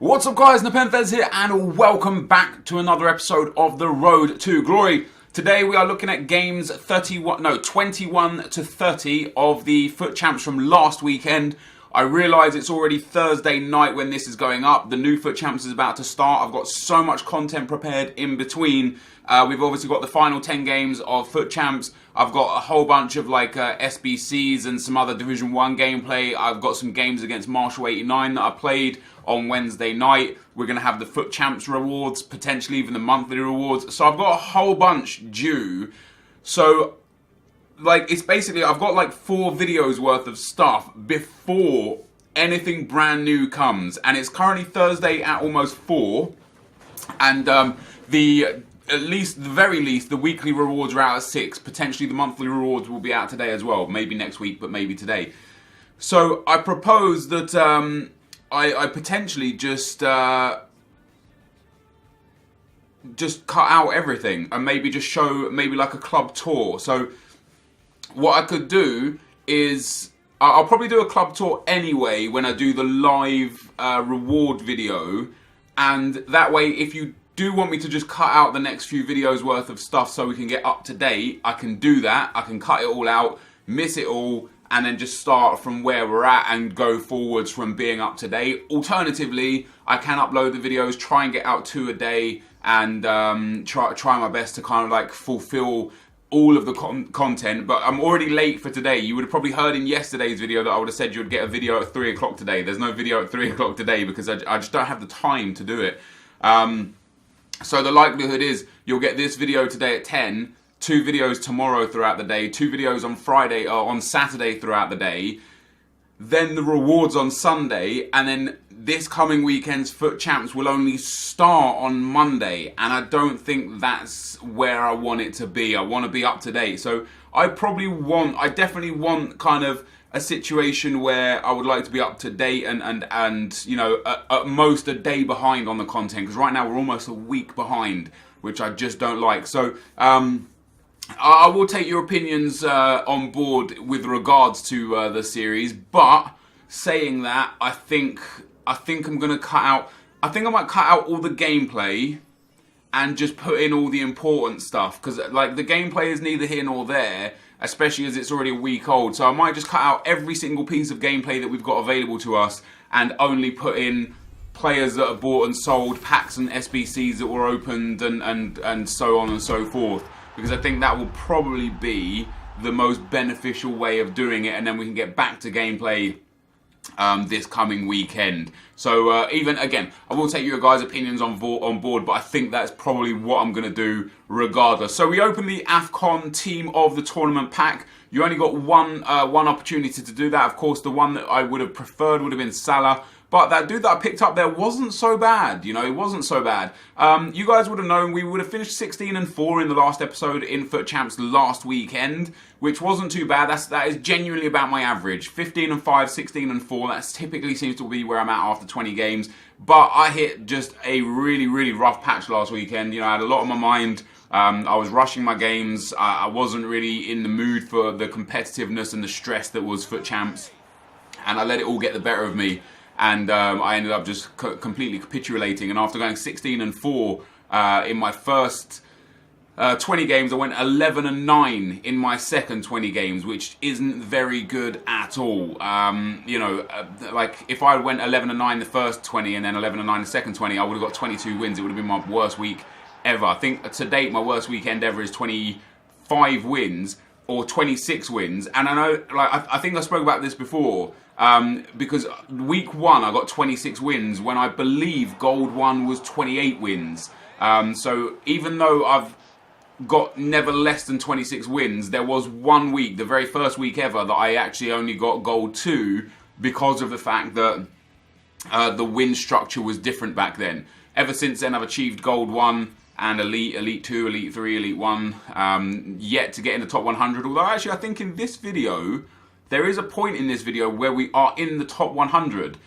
What's up guys, NepentheZ here and welcome back to another episode of The Road to Glory. Today we are looking at games 21 to 30 of the FUT Champs from last weekend. I realise it's already Thursday night when this is going up. The new FUT Champs is about to start. I've got so much content prepared in between. We've obviously got the final 10 games of FUT Champs. I've got a whole bunch of SBCs and some other Division 1 gameplay. I've got some games against Marshall 89 that I played on Wednesday night. We're going to have the FUT Champs rewards, potentially even the monthly rewards. So I've got a whole bunch due. So it's basically, I've got 4 videos worth of stuff before anything brand new comes. And it's currently Thursday at almost 4. And the very least, the weekly rewards are out at 6. Potentially the monthly rewards will be out today as well. Maybe next week, but maybe today. So I propose that I potentially just cut out everything and maybe just show maybe like a club tour. So what I could do is I'll probably do a club tour anyway when I do the live reward video, and that way if you do want me to just cut out the next few videos worth of stuff so we can get up to date, I can do that. I can cut it all out, miss it all, and then just start from where we're at and go forwards from being up to date. Alternatively, I can upload the videos, try and get out 2 a day, and try my best to kind of fulfill all of the content. But I'm already late for today. You would have probably heard in yesterday's video that I would have said you would get a video at 3 o'clock today. There's no video at 3 o'clock today because I just don't have the time to do it. So the likelihood is you'll get this video today at 10, 2 videos tomorrow throughout the day, 2 videos on Friday or on Saturday throughout the day, then the rewards on Sunday, and then this coming weekend's FUT Champs will only start on Monday, and I don't think that's where I want it to be. I want to be up to date. So I definitely want kind of a situation where I would like to be up to date and you know, at most a day behind on the content, because right now we're almost a week behind, which I just don't like. So I will take your opinions on board with regards to the series, but saying that, I think I'm gonna cut out. I think I might cut out all the gameplay and just put in all the important stuff, because the gameplay is neither here nor there, especially as it's already a week old. So I might just cut out every single piece of gameplay that we've got available to us and only put in players that are bought and sold, packs and SBCs that were opened, and so on and so forth. Because I think that will probably be the most beneficial way of doing it, and then we can get back to gameplay this coming weekend. So even again, I will take your guys' opinions on board, but I think that's probably what I'm going to do regardless. So we open the AFCON team of the tournament pack. You only got one opportunity to do that. Of course, the one that I would have preferred would have been Salah. But that dude that I picked up there wasn't so bad, you know, it wasn't so bad. You guys would have known we would have finished 16-4 in the last episode in FUT Champs last weekend, which wasn't too bad. That is genuinely about my average. 15-5, 16-4, that typically seems to be where I'm at after 20 games. But I hit just a really, really rough patch last weekend. You know, I had a lot on my mind. I was rushing my games. I wasn't really in the mood for the competitiveness and the stress that was FUT Champs. And I let it all get the better of me. And I ended up just completely capitulating. And after going 16-4 in my first 20 games, I went 11-9 in my second 20 games, which isn't very good at all. You know, if I went 11-9 the first 20 and then 11-9 the second 20, I would have got 22 wins. It would have been my worst week ever. I think to date my worst weekend ever is 25 wins or 26 wins. And I know, I think I spoke about this before. Because week 1 I got 26 wins when I believe Gold 1 was 28 wins. So even though I've got never less than 26 wins, there was one week, the very first week ever, that I actually only got Gold 2 because of the fact that the win structure was different back then. Ever since then I've achieved Gold 1 and Elite, Elite 2, Elite 3, Elite 1, yet to get in the top 100. Although actually I think in this video, there is a point in this video where we are in the top 100.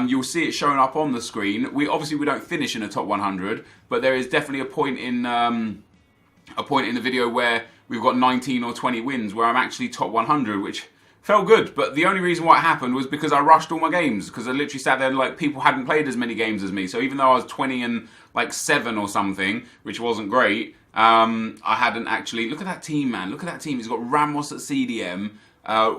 You'll see it showing up on the screen. We don't finish in the top 100, but there is definitely a point in the video where we've got 19 or 20 wins where I'm actually top 100, which Felt good, but the only reason why it happened was because I rushed all my games, because I literally sat there and like people hadn't played as many games as me. So even though I was 20 and like 7 or something, which wasn't great, I hadn't actually. Look at that team, man. Look at that team. He's got Ramos at CDM,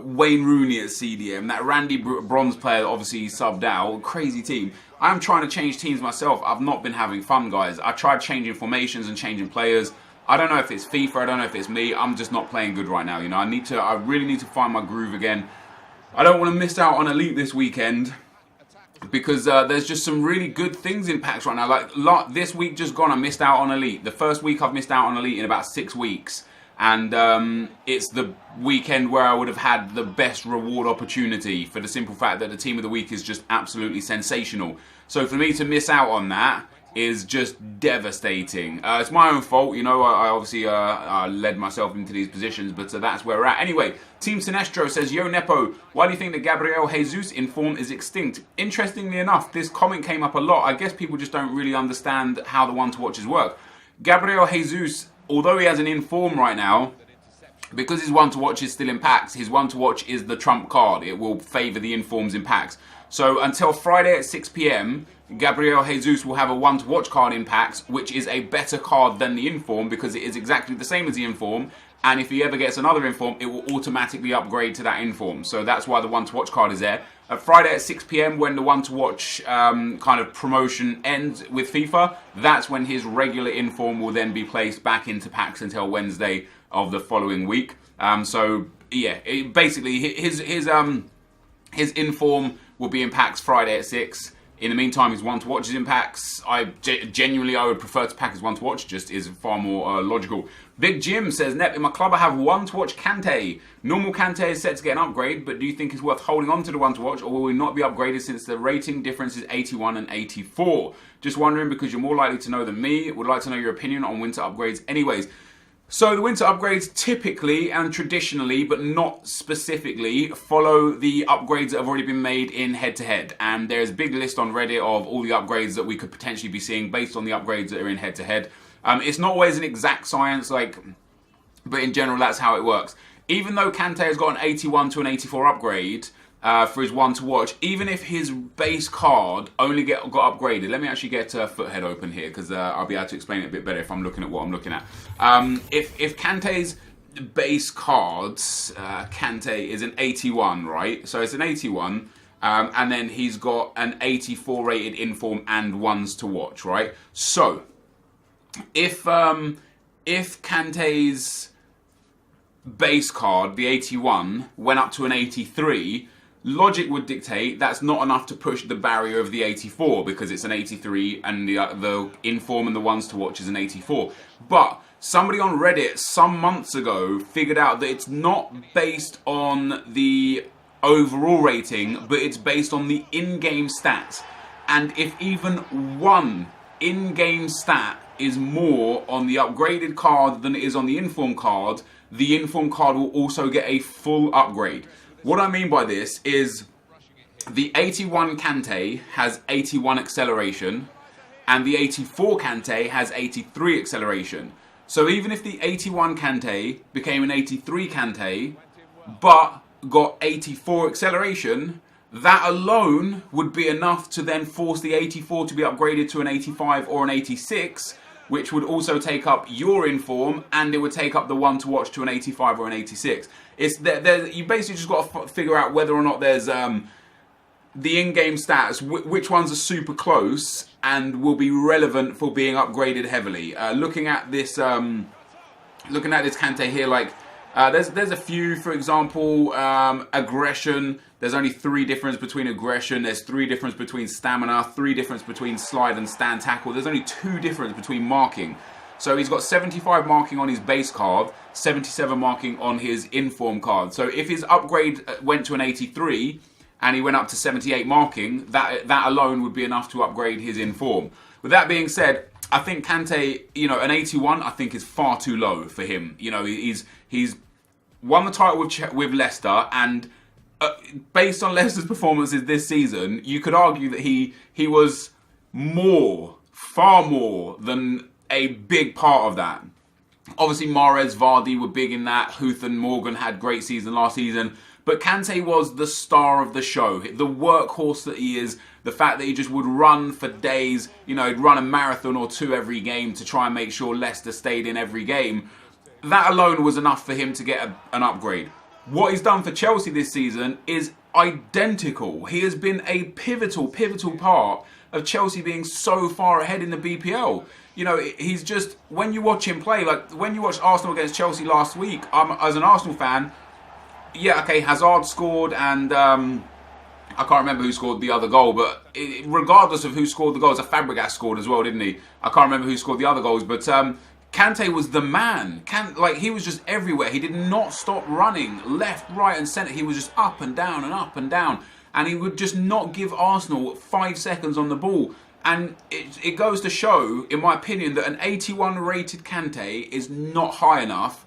Wayne Rooney at CDM, that Randy Bronze player that obviously subbed out. Crazy team. I am trying to change teams myself. I've not been having fun, guys. I tried changing formations and changing players. I don't know if it's FIFA, I don't know if it's me. I'm just not playing good right now, you know. I really need to find my groove again. I don't want to miss out on Elite this weekend, because there's just some really good things in packs right now. Like this week just gone, I missed out on Elite. The first week I've missed out on Elite in about 6 weeks. And it's the weekend where I would have had the best reward opportunity, for the simple fact that the team of the week is just absolutely sensational. So for me to miss out on that is just devastating. It's my own fault, you know. I obviously led myself into these positions, but that's where we're at. Anyway, Team Sinestro says, Yo Nepo, why do you think that Gabriel Jesus in form is extinct? Interestingly enough, this comment came up a lot. I guess people just don't really understand how the one-to-watches work. Gabriel Jesus, although he has an inform right now, because his one-to-watch is still in packs, his one-to-watch is the trump card. It will favour the informs in packs. So until Friday at 6 PM, Gabriel Jesus will have a one-to-watch card in packs, which is a better card than the inform, because it is exactly the same as the inform. And if he ever gets another inform, it will automatically upgrade to that inform. So that's why the one-to-watch card is there. Friday at 6 PM, when the one-to-watch kind of promotion ends with FIFA, that's when his regular inform will then be placed back into packs until Wednesday of the following week. So yeah, basically his inform will be in packs Friday at 6. In the meantime, his one-to-watch is in packs. Genuinely, I would prefer to pack his one-to-watch, just is far more logical. Big Jim says, Nep, in my club I have one-to-watch Kante. Normal Kante is set to get an upgrade, but do you think it's worth holding on to the one-to-watch, or will he not be upgraded since the rating difference is 81 and 84? Just wondering, because you're more likely to know than me. Would like to know your opinion on winter upgrades anyways. So the winter upgrades typically and traditionally, but not specifically, follow the upgrades that have already been made in head-to-head. And there's a big list on Reddit of all the upgrades that we could potentially be seeing based on the upgrades that are in head-to-head. It's not always an exact science, but in general that's how it works. Even though Kante has got an 81 to an 84 upgrade for his one-to-watch, even if his base card only got upgraded. Let me actually get Foothead open here, because I'll be able to explain it a bit better if I'm looking at what I'm looking at. If Kante's base cards, Kante is an 81, right? So it's an 81, and then he's got an 84 rated inform and ones to watch, right? So if Kante's base card, the 81, went up to an 83, logic would dictate that's not enough to push the barrier of the 84, because it's an 83 and the inform and the ones to watch is an 84. But somebody on Reddit some months ago figured out that it's not based on the overall rating, but it's based on the in-game stats. And if even one in-game stat is more on the upgraded card than it is on the inform card, the inform card will also get a full upgrade. What I mean by this is the 81 Kante has 81 acceleration and the 84 Kante has 83 acceleration. So even if the 81 Kante became an 83 Kante but got 84 acceleration, that alone would be enough to then force the 84 to be upgraded to an 85 or an 86, which would also take up your inform, and it would take up the one to watch to an 85 or an 86. It's you basically just got to figure out whether or not there's the in-game stats, which ones are super close and will be relevant for being upgraded heavily. Looking at this Kante here, there's a few. For example, aggression. There's only 3 difference between aggression. There's 3 difference between stamina. 3 difference between slide and stand tackle. There's only 2 difference between marking. So he's got 75 marking on his base card, 77 marking on his inform card. So if his upgrade went to an 83 and he went up to 78 marking, that alone would be enough to upgrade his inform. With that being said, I think Kante, an 81, I think is far too low for him. He's won the title with Leicester, and based on Leicester's performances this season, you could argue that he was far more than a big part of that. Obviously, Mahrez, Vardy were big in that. Huth and Morgan had great season last season. But Kante was the star of the show, the workhorse that he is, the fact that he just would run for days, you know, he'd run a marathon or two every game to try and make sure Leicester stayed in every game. That alone was enough for him to get an upgrade. What he's done for Chelsea this season is identical. He has been a pivotal part of Chelsea being so far ahead in the BPL. You know, he's just, when you watch him play, like when you watched Arsenal against Chelsea last week, as an Arsenal fan, yeah, okay, Hazard scored and I can't remember who scored the other goal, but regardless of who scored the goals, Fabregas scored as well, didn't he? I can't remember who scored the other goals, but Kante was the man. He was just everywhere. He did not stop running left, right and centre. He was just up and down and up and down. And he would just not give Arsenal 5 seconds on the ball. And it goes to show, in my opinion, that an 81 rated Kante is not high enough.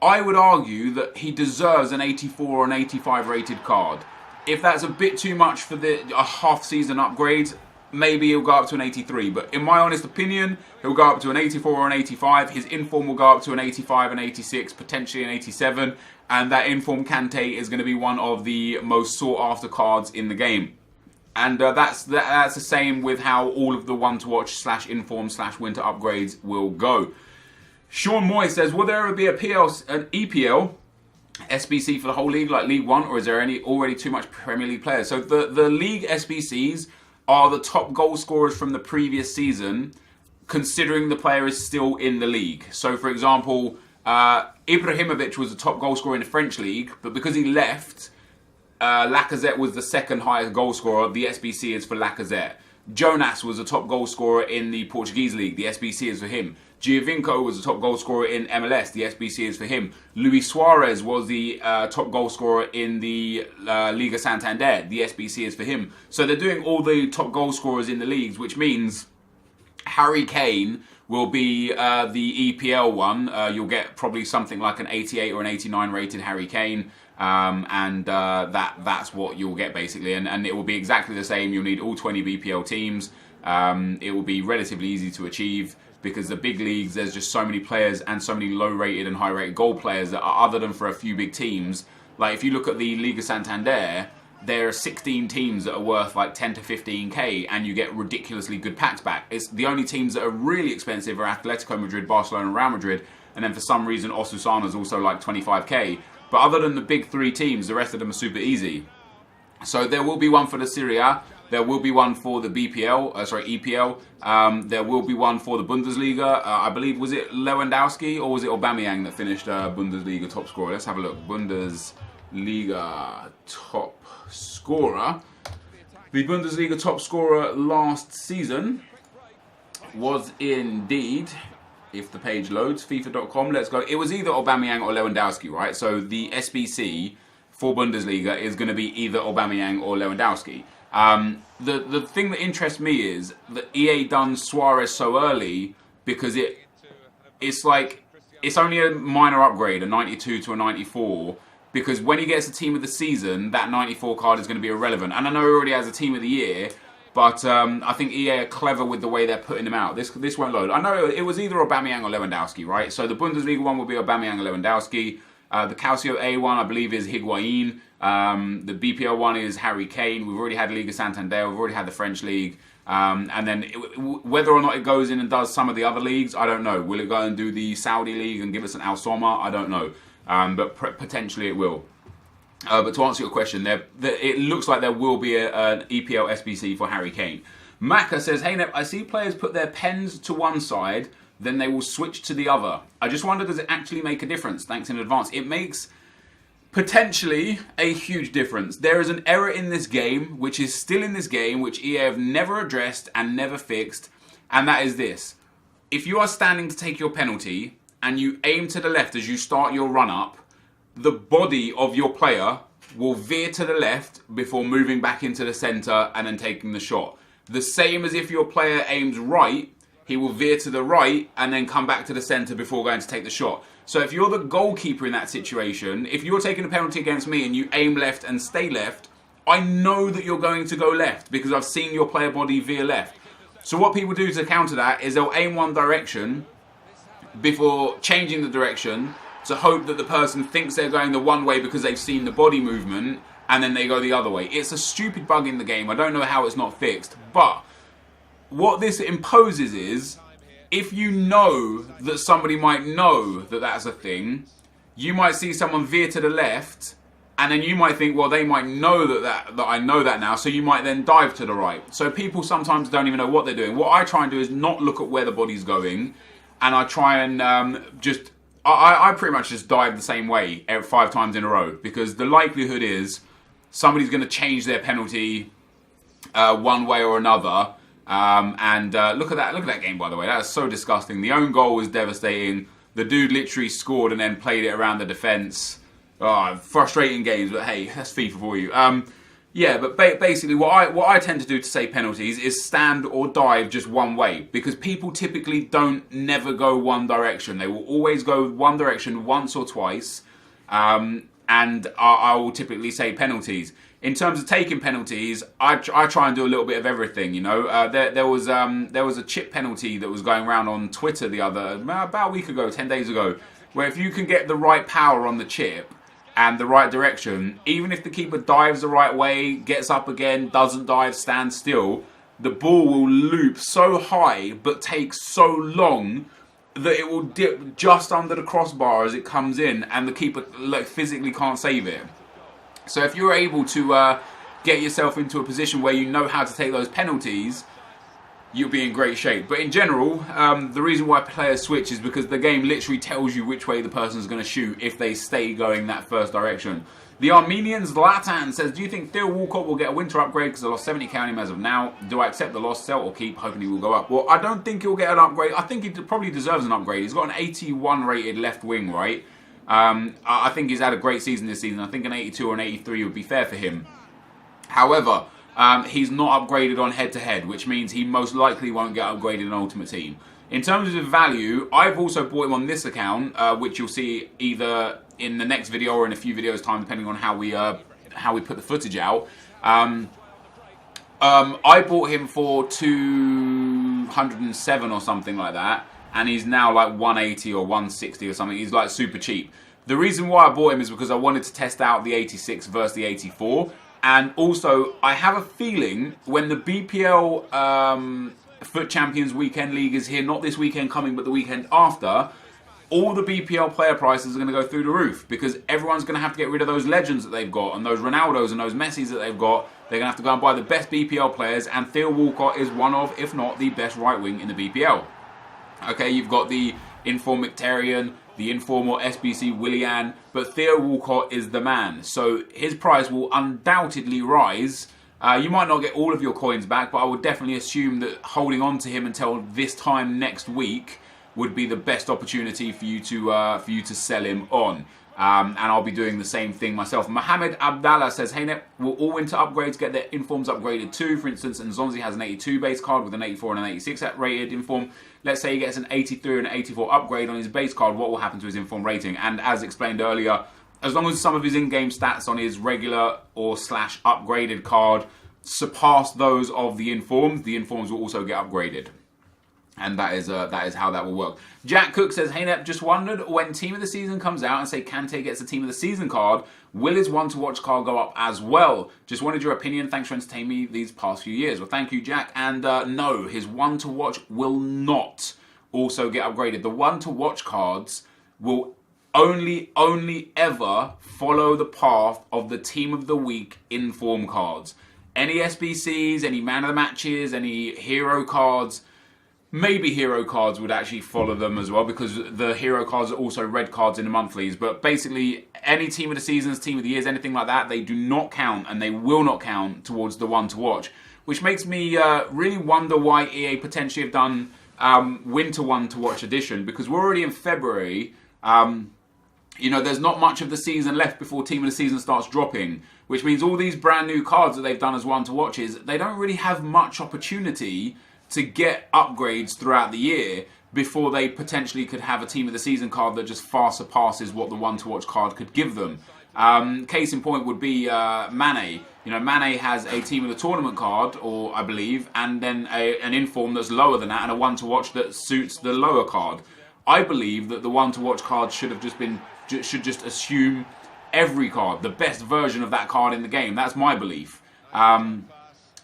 I would argue that he deserves an 84 or an 85 rated card. If that's a bit too much for a half-season upgrade, maybe he'll go up to an 83. But in my honest opinion, he'll go up to an 84 or an 85. His inform will go up to an 85, an 86, potentially an 87. And that inform Kante is going to be one of the most sought-after cards in the game. And that's the same with how all of the one-to-watch / inform / winter upgrades will go. Sean Moy says, will there ever be an EPL SBC for the whole league, like League One, or is there already too much Premier League players? So the league SBCs are the top goal scorers from the previous season, considering the player is still in the league. So, for example, Ibrahimovic was the top goal scorer in the French league, but because he left, Lacazette was the second highest goal scorer. The SBC is for Lacazette. Jonas was the top goal scorer in the Portuguese league. The SBC is for him. Giovinco was the top goal scorer in MLS. The SBC is for him. Luis Suarez was the top goal scorer in the Liga Santander. The SBC is for him. So they're doing all the top goal scorers in the leagues, which means Harry Kane will be the EPL one. You'll get probably something like an 88 or an 89 rated Harry Kane. That's what you'll get basically. And it will be exactly the same. You'll need all 20 BPL teams. It will be relatively easy to achieve, because the big leagues, there's just so many players and so many low-rated and high-rated goal players that are, other than for a few big teams. Like, if you look at the Liga Santander, there are 16 teams that are worth like 10 to 15k, and you get ridiculously good packs back. It's the only teams that are really expensive are Atletico Madrid, Barcelona, and Real Madrid, and then for some reason Osasuna is also like 25k. But other than the big three teams, the rest of them are super easy. So there will be one for the Serie A. There will be one for the EPL. There will be one for the Bundesliga. I believe, was it Lewandowski or was it Aubameyang that finished Bundesliga top scorer? Let's have a look. Bundesliga top scorer. The Bundesliga top scorer last season was indeed, if the page loads, FIFA.com, let's go. It was either Aubameyang or Lewandowski, right? So the SBC for Bundesliga is going to be either Aubameyang or Lewandowski. The thing that interests me is that EA done Suarez so early because it's only a minor upgrade, a 92 to a 94, because when he gets a team of the season, that 94 card is going to be irrelevant. And I know he already has a team of the year, but I think EA are clever with the way they're putting him out. This won't load. I know it was either Aubameyang or Lewandowski, right? So the Bundesliga one will be Aubameyang or Lewandowski. The Calcio A one, I believe, is Higuain. The BPL one is Harry Kane. We've already had Liga Santander. We've already had the French league. And then whether or not it goes in and does some of the other leagues, I don't know. Will it go and do the Saudi league and give us an Al Soma? I don't know. But potentially it will. But to answer your question, it looks like there will be an EPL SBC for Harry Kane. Maka says, hey Nep, I see players put their pens to one side, then they will switch to the other. I just wonder, does it actually make a difference? Thanks in advance. It makes potentially a huge difference. There is an error in this game, which is still in this game, which EA have never addressed and never fixed, and that is this. If you are standing to take your penalty and you aim to the left as you start your run-up, the body of your player will veer to the left before moving back into the centre and then taking the shot. The same as if your player aims right, he will veer to the right and then come back to the centre before going to take the shot. So if you're the goalkeeper in that situation, if you're taking a penalty against me and you aim left and stay left, I know that you're going to go left because I've seen your player body veer left. So what people do to counter that is they'll aim one direction before changing the direction, to hope that the person thinks they're going the one way because they've seen the body movement, and then they go the other way. It's a stupid bug in the game. I don't know how it's not fixed, but what this imposes is, if you know that somebody might know that that's a thing, you might see someone veer to the left, and then you might think, well, they might know that I know that now, so you might then dive to the right. So people sometimes don't even know what they're doing. What I try and do is not look at where the body's going, and I try and I pretty much just dive the same way 5 times in a row, because the likelihood is somebody's going to change their penalty one way or another. Look at that game, by the way. That's so disgusting. The own goal was devastating. The dude literally scored and then played it around the defence. Oh, frustrating games, but hey, that's FIFA for you. Yeah, but basically what I tend to do to save penalties is stand or dive just one way, because people typically never go one direction. They will always go one direction once or twice, and I will typically save penalties. In terms of taking penalties, I try and do a little bit of everything. You know, there was a chip penalty that was going around on Twitter about a week ago, 10 days ago, where if you can get the right power on the chip and the right direction, even if the keeper dives the right way, gets up again, doesn't dive, stands still, the ball will loop so high but take so long that it will dip just under the crossbar as it comes in, and the keeper physically can't save it. So if you're able to get yourself into a position where you know how to take those penalties, you'll be in great shape. But in general, the reason why players switch is because the game literally tells you which way the person's going to shoot if they stay going that first direction. The Armenian Zlatan says, do you think Theo Walcott will get a winter upgrade because I lost 70k on him as of now? Do I accept the loss, sell or keep, hoping he will go up? Well, I don't think he'll get an upgrade. I think he probably deserves an upgrade. He's got an 81 rated left wing, right? I think he's had a great season this season. I think an 82 or an 83 would be fair for him. However, he's not upgraded on head-to-head, which means he most likely won't get upgraded in Ultimate Team. In terms of value, I've also bought him on this account, which you'll see either in the next video or in a few videos' time, depending on how we put the footage out. I bought him for 207 or something like that, and he's now like 180 or 160 or something. He's like super cheap. The reason why I bought him is because I wanted to test out the 86 versus the 84. And also, I have a feeling when the BPL Foot Champions Weekend League is here, not this weekend coming, but the weekend after, all the BPL player prices are going to go through the roof, because everyone's going to have to get rid of those legends that they've got, and those Ronaldos and those Messis that they've got. They're going to have to go and buy the best BPL players, and Theo Walcott is one of, if not the best right wing in the BPL. Okay, you've got the Inform Mkhitaryan, the informal SBC Willian, but Theo Walcott is the man. So his price will undoubtedly rise. You might not get all of your coins back, but I would definitely assume that holding on to him until this time next week would be the best opportunity for you to sell him on. And I'll be doing the same thing myself. Mohammed Abdallah says, hey Nep, will all winter upgrades get their informs upgraded too? For instance, Nzonzi has an 82 base card with an 84 and an 86 rated inform. Let's say he gets an 83 and an 84 upgrade on his base card. What will happen to his inform rating? And as explained earlier, as long as some of his in-game stats on his regular or / upgraded card surpass those of the informs will also get upgraded. And that is how that will work. Jack Cook says, hey Nep, just wondered when Team of the Season comes out and say Kante gets a Team of the Season card, will his one to watch card go up as well? Just wanted your opinion. Thanks for entertaining me these past few years. Well, thank you, Jack. And no, his one to watch will not also get upgraded. The one to watch cards will only ever follow the path of the Team of the Week inform cards. Any SBCs, any man of the matches, any hero cards, maybe hero cards would actually follow them as well, because the hero cards are also red cards in the monthlies. But basically, any Team of the Seasons, Team of the Years, anything like that, they do not count, and they will not count towards the one to watch. Which makes me really wonder why EA potentially have done Winter One to Watch Edition, because we're already in February. You know, there's not much of the season left before Team of the Season starts dropping, which means all these brand new cards that they've done as one to watches, they don't really have much opportunity to get upgrades throughout the year before they potentially could have a Team of the Season card that just far surpasses what the one to watch card could give them. Case in point would be Mane. You know, Mane has a Team of the Tournament card, or I believe, and then an inform that's lower than that, and a one to watch that suits the lower card. I believe that the one to watch card should just assume every card, the best version of that card in the game. That's my belief.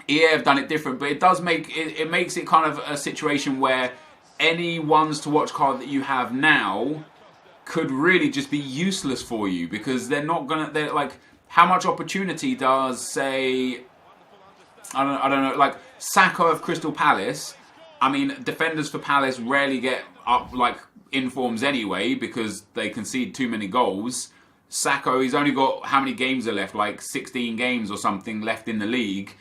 EA have done it different, but it does it makes it kind of a situation where any ones to watch card that you have now could really just be useless for you, because they're like, how much opportunity does, say, I don't know, like Sacco of Crystal Palace. I mean, defenders for Palace rarely get up like informs anyway, because they concede too many goals. Sacco, he's only got, how many games are left? Like 16 games or something left in the league.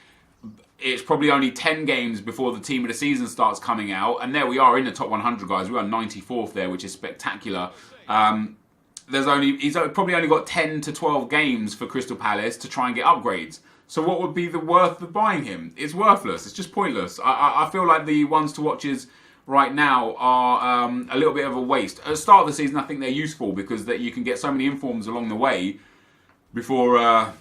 It's probably only 10 games before the team of the season starts coming out, and there we are in the top 100, guys. We are 94th there, which is spectacular. He's probably only got 10 to 12 games for Crystal Palace to try and get upgrades. So what would be the worth of buying him? It's worthless. It's just pointless. I feel like the ones to watches right now are a little bit of a waste. At the start of the season, I think they're useful because that you can get so many informs along the way before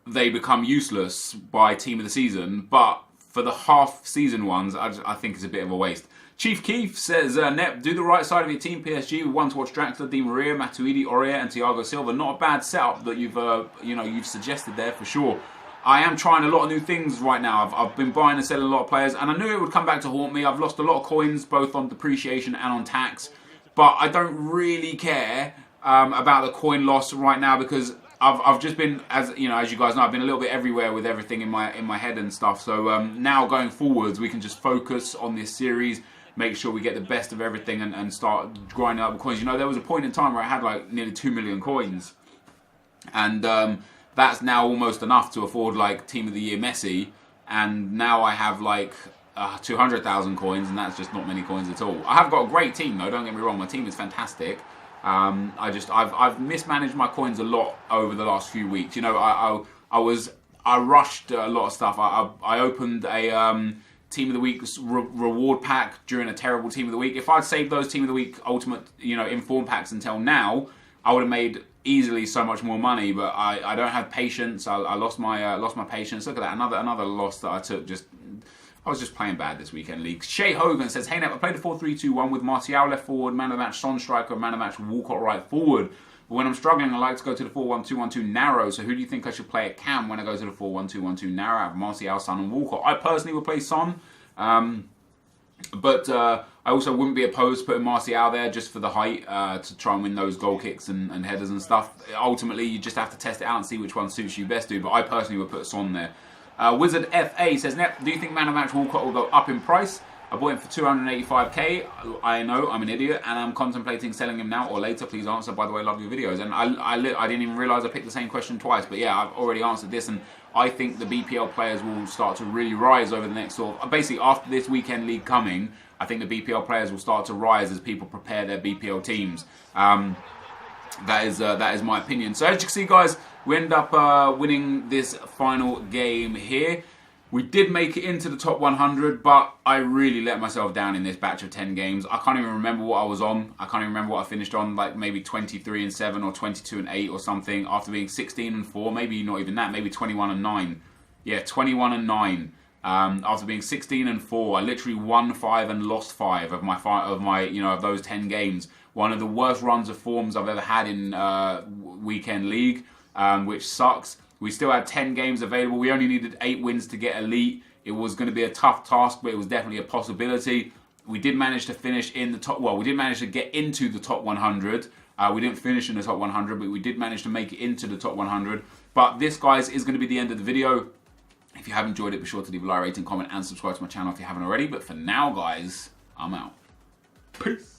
they become useless by team of the season. But for the half-season ones, I think it's a bit of a waste. Chief Keith says, Nep, do the right side of your team, PSG, with one to watch Draxler, Di Maria, Matuidi, Aurier, and Thiago Silva. Not a bad setup that you've suggested there for sure. I am trying a lot of new things right now. I've been buying and selling a lot of players, and I knew it would come back to haunt me. I've lost a lot of coins, both on depreciation and on tax, but I don't really care about the coin loss right now, because I've just been, as you guys know, I've been a little bit everywhere with everything in my head and stuff. So now going forwards, we can just focus on this series, make sure we get the best of everything, and start grinding up the coins. There was a point in time where I had like nearly 2 million coins, and that's now almost enough to afford like Team of the Year Messi, and now I have like 200,000 coins, and that's just not many coins at all. I have got a great team though, don't get me wrong, my team is fantastic. I've mismanaged my coins a lot over the last few weeks. I rushed a lot of stuff. I opened a Team of the Week reward pack during a terrible Team of the Week. If I'd saved those Team of the Week ultimate, inform packs until now, I would have made easily so much more money. But I don't have patience. I lost my patience. Look at that, another loss that I took. I was just playing bad this weekend league. Shay Hogan says, hey Nep, I played a 4-3-2-1 with Martial left forward, man of the match Son striker, man of the match Walcott right forward. But when I'm struggling, I like to go to the 4-1-2-1-2 narrow. So who do you think I should play at cam when I go to the 4-1-2-1-2 narrow? I have Martial, Son and Walcott. I personally would play Son. But I also wouldn't be opposed to putting Martial there just for the height, to try and win those goal kicks and headers and stuff. Ultimately, you just have to test it out and see which one suits you best, But I personally would put Son there. Wizard FA says, Nep, do you think man of match Walcott will go up in price? I bought him for 285k. I know, I'm an idiot, and I'm contemplating selling him now or later. Please answer. By the way, love your videos. And I didn't even realise I picked the same question twice. But yeah, I've already answered this, and I think the BPL players will start to really rise over the next basically after this weekend league coming. I think the BPL players will start to rise as people prepare their BPL teams. That is my opinion. So as you can see, guys, we end up winning this final game here. We did make it into the top 100, but I really let myself down in this batch of 10 games. I can't even remember what I was on. I can't even remember what I finished on, like maybe 23-7 or 22-8 or something, after being 16-4, maybe not even that, maybe 21-9. Yeah, 21-9. After being 16-4, I literally won 5 and lost 5 of those 10 games. One of the worst runs of forms I've ever had in weekend league, which sucks. We still had 10 games available. We only needed 8 wins to get elite. It was going to be a tough task, but it was definitely a possibility. We did manage to finish in the top. Well, we did manage to get into the top 100. We didn't finish in the top 100, but we did manage to make it into the top 100. But this, guys, is going to be the end of the video. If you have enjoyed it, be sure to leave a like, rating, comment, and subscribe to my channel if you haven't already. But for now, guys, I'm out. Peace.